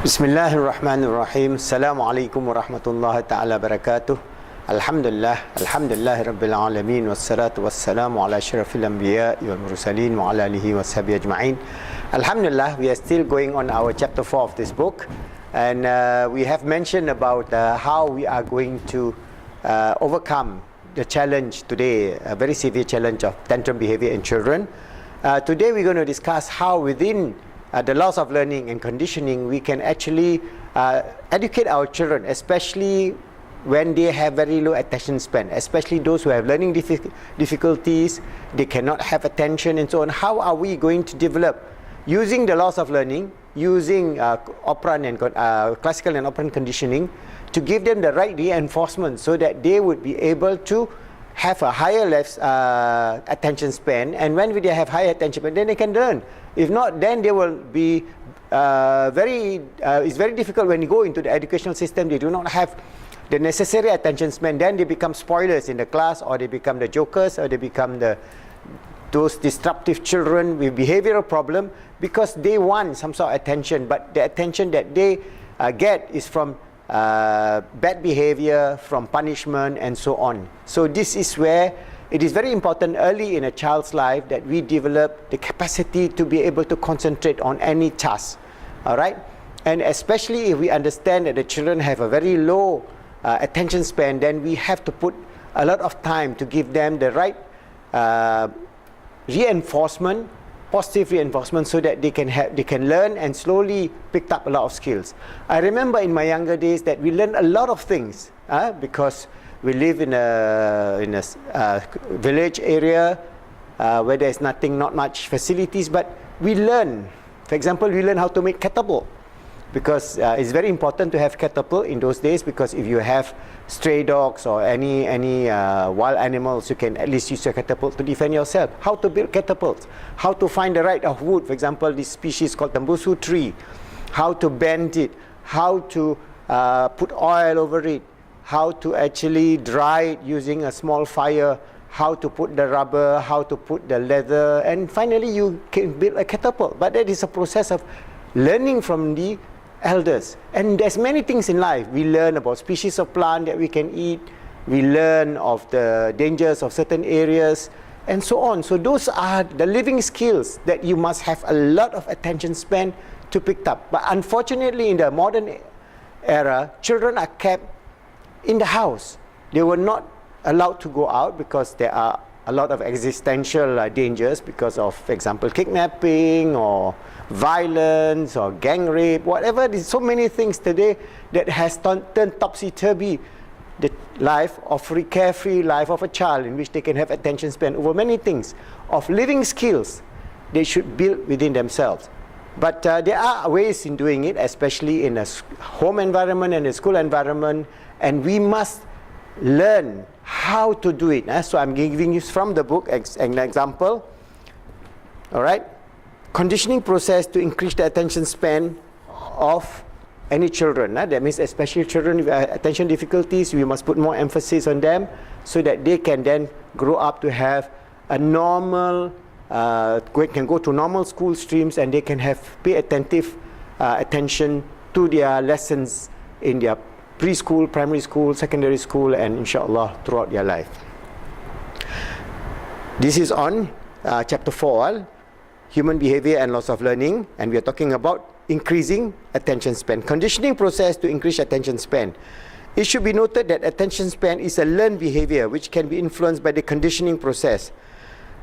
Bismillahir Rahmanir Rahim. Assalamualaikum warahmatullahi ta'ala barakatuh. Alhamdulillah, alhamdulillah rabbil alamin, wassalatu wassalamu ala asyrafil anbiya wal mursalin wa ala alihi washabihi ajma'in. Alhamdulillah, we are still going on our chapter 4 of this book, and we have mentioned about how we are going to overcome the challenge today, a very severe challenge of tantrum behavior in children. Today we're going to discuss how within the laws of learning and conditioning we can actually educate our children, especially when they have very low attention span, especially those who have learning difficulties, they cannot have attention and so on. How are we going to develop, using the laws of learning, using operant and classical and operant conditioning, to give them the right reinforcement so that they would be able to have a higher attention span, and when they have higher attention span, then they can learn. If not, then they will be it's very difficult when you go into the educational system. They do not have the necessary attention span, then they become spoilers in the class, or they become the jokers, or they become those disruptive children with behavioral problem, because they want some sort of attention, but the attention that they get is from bad behavior, from punishment and so on. So this is where it is very important early in a child's life that we develop the capacity to be able to concentrate on any task. Alright? And especially if we understand that the children have a very low attention span, then we have to put a lot of time to give them the right reinforcement, positive reinforcement, so that they can learn and slowly pick up a lot of skills. I remember in my younger days that we learned a lot of things because we live in a village area where there's not much facilities, but we learn. For example, we learn how to make catapult, because it's very important to have catapult in those days, because if you have stray dogs or any wild animals, you can at least use your catapult to defend yourself. How to build catapults, how to find the right of wood, for example, this species called Tambusu tree, how to bend it, how to put oil over it, how to actually dry it using a small fire, how to put the rubber, how to put the leather, and finally you can build a catapult. But that is a process of learning from the elders. And there's many things in life. We learn about species of plant that we can eat, we learn of the dangers of certain areas, and so on. So those are the living skills that you must have a lot of attention span to pick up. But unfortunately, in the modern era, children are kept in the house. They were not allowed to go out because there are a lot of existential dangers because of, for example, kidnapping or violence or gang rape, whatever. There's so many things today that has turned topsy-turvy the life of carefree life of a child, in which they can have attention span over many things of living skills they should build within themselves. But there are ways in doing it, especially in a home environment and a school environment, and we must learn how to do it. So I'm giving you from the book an example. All right, conditioning process to increase the attention span of any children. That means especially children with attention difficulties, we must put more emphasis on them so that they can then grow up to have a normal, can go to normal school streams, and they can pay attentive attention to their lessons in their preschool, primary school, secondary school, and inshallah throughout their life. This is on chapter 4, human behavior and loss of learning, and we are talking about increasing attention span. Conditioning process to increase attention span. It should be noted that attention span is a learned behavior which can be influenced by the conditioning process.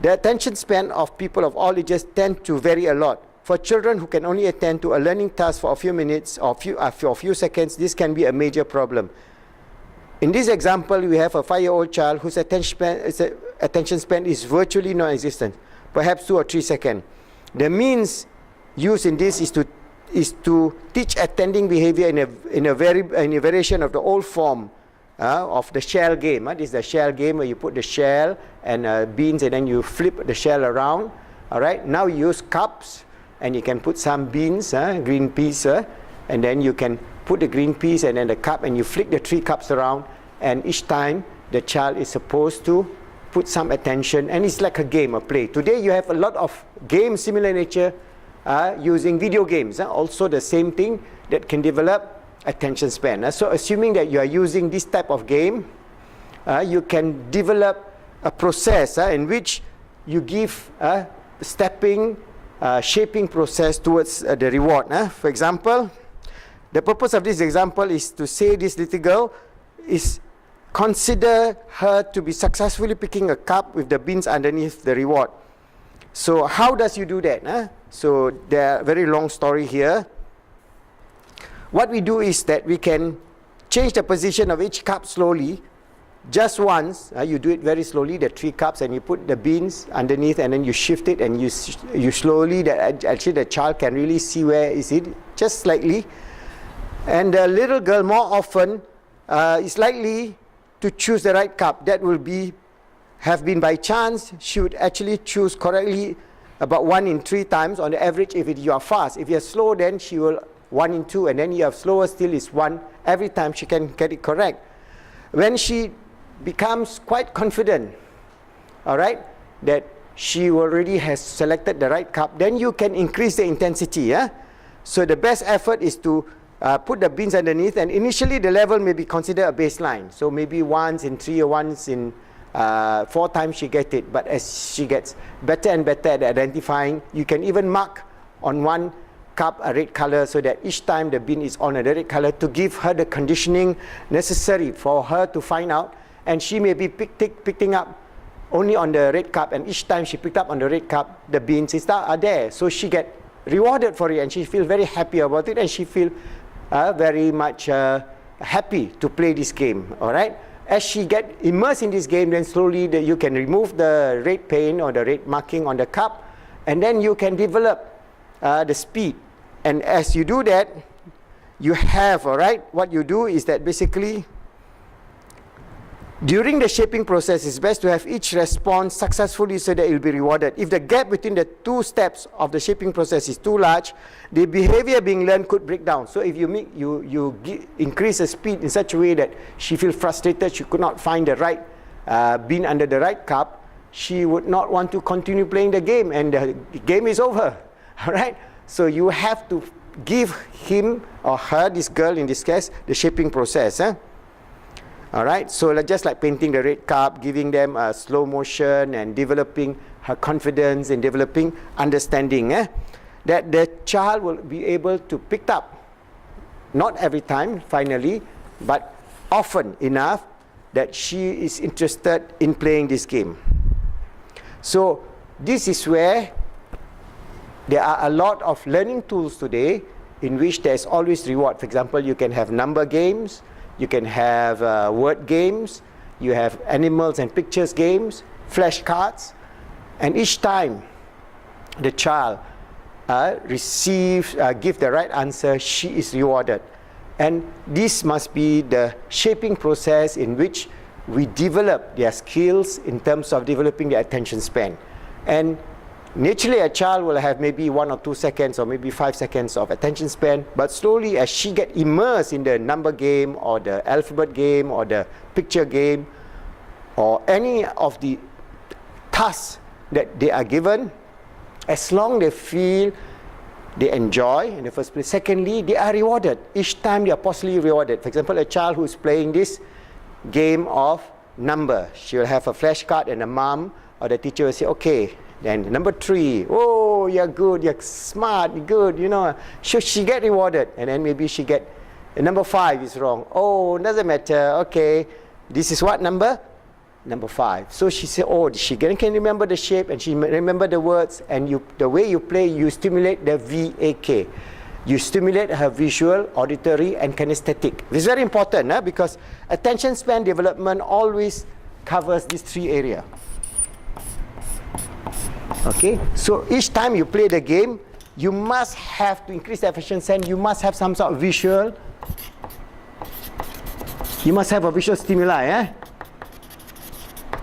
The attention span of people of all ages tend to vary a lot. For children who can only attend to a learning task for a few minutes or a few seconds, this can be a major problem. In this example, we have a 5-year-old child whose attention span is virtually non-existent, perhaps 2 or 3 seconds. The means used in this is to teach attending behavior in a variation of the old form of the shell game. This is the shell game where you put the shell and beans, and then you flip the shell around. All right. Now you use cups, and you can put some beans, green peas, and then you can put the green peas and then the cup, and you flick the 3 cups around, and each time the child is supposed to put some attention, and it's like a game, a play. Today you have a lot of games similar nature using video games. Also the same thing that can develop attention span. So assuming that you are using this type of game, you can develop a process in which you give stepping, shaping process towards the reward. For example, the purpose of this example is to say this little girl is consider her to be successfully picking a cup with the beans underneath the reward. So how does you do that? So there are very long story here. What we do is that we can change the position of each cup slowly, just once. You do it very slowly, the 3 cups, and you put the beans underneath, and then you shift it, and you slowly, that actually the child can really see where is it, just slightly. And the little girl more often is likely to choose the right cup. That will have been by chance. She would actually choose correctly about 1 in 3 times on the average if you are fast. If you are slow, then she will 1 in 2, and then you have slower still is 1. Every time she can get it correct. When she becomes quite confident, all right, that she already has selected the right cup, then you can increase the intensity. So the best effort is to put the beans underneath, and initially the level may be considered a baseline. So maybe once in 3 or once in 4 times she gets it. But as she gets better and better at identifying, you can even mark on one cup a red color, so that each time the bean is on a red color, to give her the conditioning necessary for her to find out. And she may be picking up only on the red cup, and each time she picked up on the red cup, the beans are there. So she get rewarded for it, and she feels very happy about it, and she feel very much happy to play this game. All right. As she get immersed in this game, then slowly you can remove the red paint or the red marking on the cup, and then you can develop the speed. And as you do that, you have, all right, what you do is that basically during the shaping process, it's best to have each response successfully so that it will be rewarded. If the gap between the 2 steps of the shaping process is too large, the behavior being learned could break down. So if you increase the speed in such a way that she feels frustrated, she could not find the right bean under the right cup, she would not want to continue playing the game, and the game is over. All right? So you have to give him or her, this girl in this case, the shaping process. All right, so just like painting the red cup, giving them a slow motion and developing her confidence and developing understanding, that the child will be able to pick up, not every time finally, but often enough that she is interested in playing this game. So this is where there are a lot of learning tools today in which there is always reward. For example, you can have number games, you can have word games, you have animals and pictures games, flashcards, and each time the child give the right answer, she is rewarded. And this must be the shaping process in which we develop their skills in terms of developing their attention span. And naturally, a child will have maybe 1 or 2 seconds or maybe 5 seconds of attention span, but slowly as she gets immersed in the number game or the alphabet game or the picture game or any of the tasks that they are given, as long they feel they enjoy in the first place. Secondly, they are rewarded. Each time they are positively rewarded. For example, a child who is playing this game of number, she will have a flashcard, and the mom or the teacher will say, okay, then number 3, oh, you're good, you're smart, you're good, you know. So she get rewarded, and then maybe she get number 5 is wrong. Oh, doesn't matter. Okay, this is what number? Number 5. So she said, oh, she can remember the shape, and she remember the words, and the way you play, you stimulate the VAK. You stimulate her visual, auditory, and kinesthetic. This is very important because attention span development always covers these 3 areas. Okay, so each time you play the game, you must have to increase the attention span. You must have some sort of visual. You must have a visual stimuli.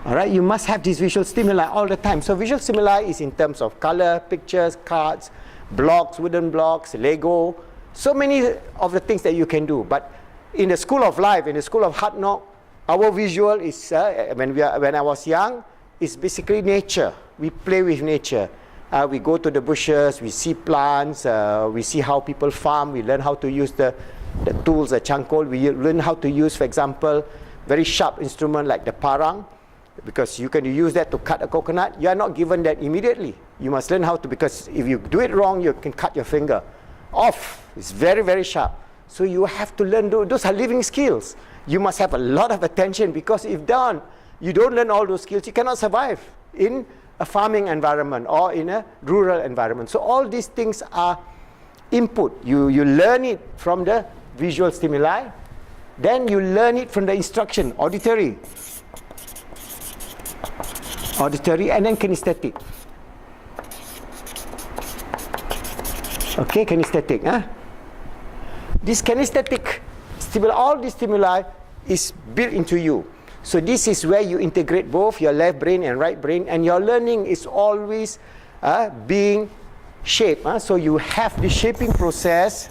All right, you must have this visual stimuli all the time. So visual stimuli is in terms of color, pictures, cards, blocks, wooden blocks, Lego, so many of the things that you can do. But in the school of life, in the school of hard knock, our visual is when I was young, is basically nature. We play with nature. We go to the bushes, we see plants, we see how people farm, we learn how to use the tools, the changkol. We learn how to use, for example, very sharp instrument like the parang, because you can use that to cut a coconut. You are not given that immediately. You must learn how to, because if you do it wrong, you can cut your finger off. It's very, very sharp. So you have to learn, those are living skills. You must have a lot of attention, because if you don't learn all those skills, you cannot survive in a farming environment or in a rural environment. So all these things are input. You learn it from the visual stimuli, then you learn it from the instruction, auditory, and then kinesthetic. Okay, kinesthetic. This kinesthetic stimuli, all these stimuli is built into you. So this is where you integrate both your left brain and right brain, and your learning is always being shaped. So you have the shaping process,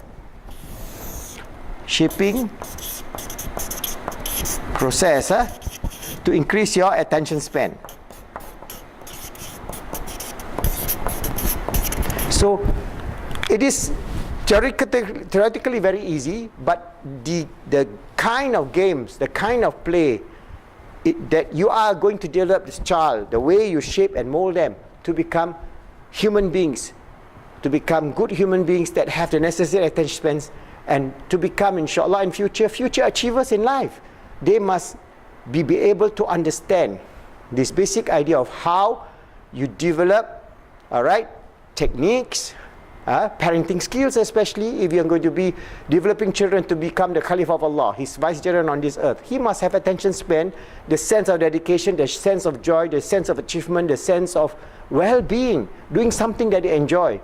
to increase your attention span. So it is theoretically very easy, but the kind of games, the kind of play that you are going to develop this child, the way you shape and mold them to become human beings, to become good human beings that have the necessary attention spans, and to become, inshallah, in future achievers in life. They must be able to understand this basic idea of how you develop, techniques, parenting skills, especially if you're going to be developing children to become the Caliph of Allah, his vicegerent on this earth. He must have attention span, the sense of dedication, the sense of joy, the sense of achievement, the sense of well-being, doing something that they enjoy.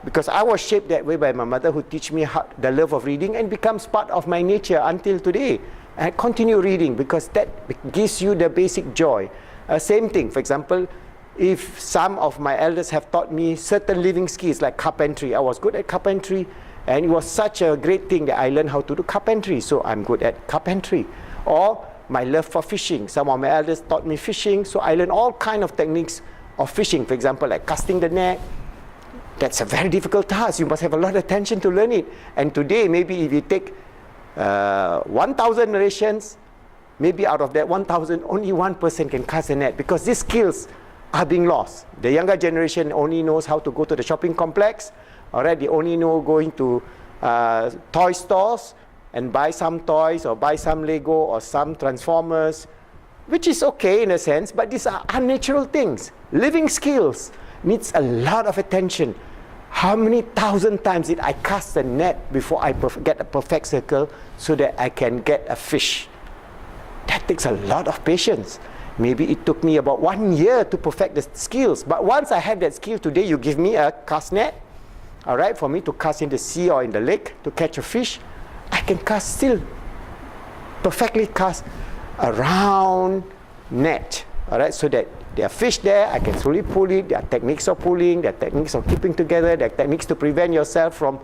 Because I was shaped that way by my mother, who teach me the love of reading, and becomes part of my nature until today. And I continue reading because that gives you the basic joy. Same thing, for example, if some of my elders have taught me certain living skills like carpentry. I was good at carpentry, and it was such a great thing that I learned how to do carpentry, so I'm good at carpentry. Or my love for fishing. Some of my elders taught me fishing, so I learned all kinds of techniques of fishing. For example, like casting the net. That's a very difficult task. You must have a lot of attention to learn it. And today, maybe if you take 1,000 narrations, maybe out of that 1,000, only one person can cast a net, because these skills are being lost. The younger generation only knows how to go to the shopping complex. They only know going to toy stores and buy some toys or buy some Lego or some Transformers, which is okay in a sense, but these are unnatural things. Living skills needs a lot of attention. How many thousand times did I cast a net before I get a perfect circle so that I can get a fish? That takes a lot of patience. Maybe it took me about 1 year to perfect the skills. But once I have that skill, today you give me a cast net, for me to cast in the sea or in the lake to catch a fish, I can perfectly cast a round net, so that there are fish there, I can slowly pull it. There are techniques of pulling, there are techniques of keeping together, there are techniques to prevent yourself from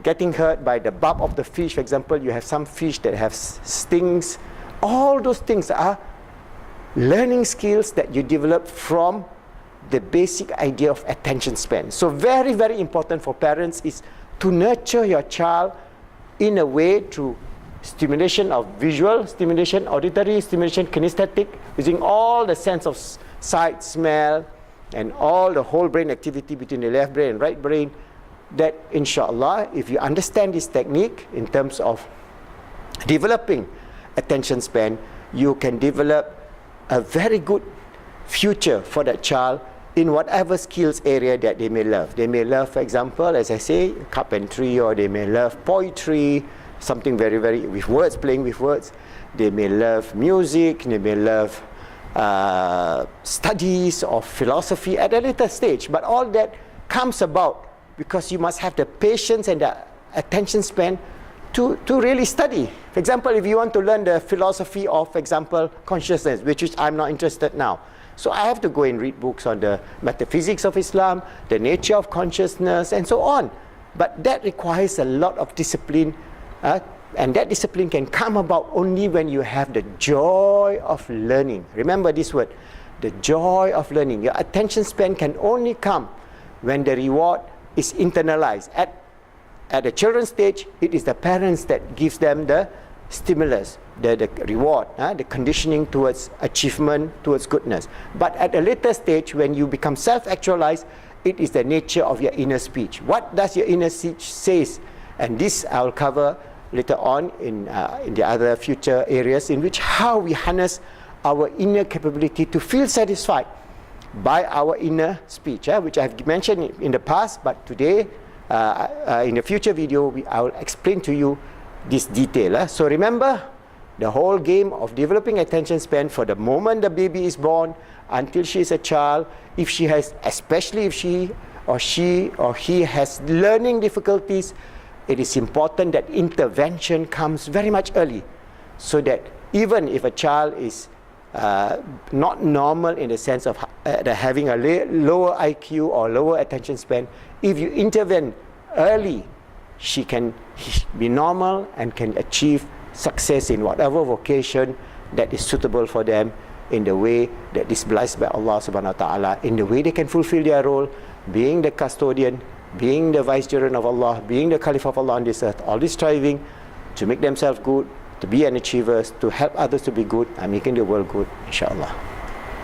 getting hurt by the barb of the fish. For example, you have some fish that have stings. All those things are learning skills that you develop from the basic idea of attention span. So very, very important for parents is to nurture your child in a way through stimulation of visual stimulation, auditory stimulation, kinesthetic, using all the sense of sight, smell, and all the whole brain activity between the left brain and right brain, that inshallah, if you understand this technique in terms of developing attention span, you can develop a very good future for that child in whatever skills area that they may love. They may love, for example, as I say, carpentry, or they may love poetry, something very, very, with words, playing with words. They may love music, they may love studies of philosophy at a later stage. But all that comes about because you must have the patience and the attention span to really study. For example, if you want to learn the philosophy of, for example, consciousness, which is I'm not interested now. So I have to go and read books on the metaphysics of Islam, the nature of consciousness, and so on. But that requires a lot of discipline, and that discipline can come about only when you have the joy of learning. Remember this word, the joy of learning. Your attention span can only come when the reward is internalized. At the children's stage, it is the parents that gives them the stimulus, the reward, the conditioning towards achievement, towards goodness. But at a later stage, when you become self-actualized, it is the nature of your inner speech. What does your inner speech says? And this I will cover later on in the other future areas in which how we harness our inner capability to feel satisfied by our inner speech, which I have mentioned in the past, but today, in a future video, I will explain to you this detail. So remember, the whole game of developing attention span for the moment the baby is born until she is a child, if she has, especially if she or he has learning difficulties, it is important that intervention comes very much early, so that even if a child is not normal in the sense of having a lower IQ or lower attention span, if you intervene early, she can be normal and can achieve success in whatever vocation that is suitable for them, in the way that is blessed by Allah subhanahu wa ta'ala, in the way they can fulfill their role, being the custodian, being the vicegerent of Allah, being the caliph of Allah on this earth, always striving to make themselves good, to be an achiever, to help others to be good, and making the world good, inshallah.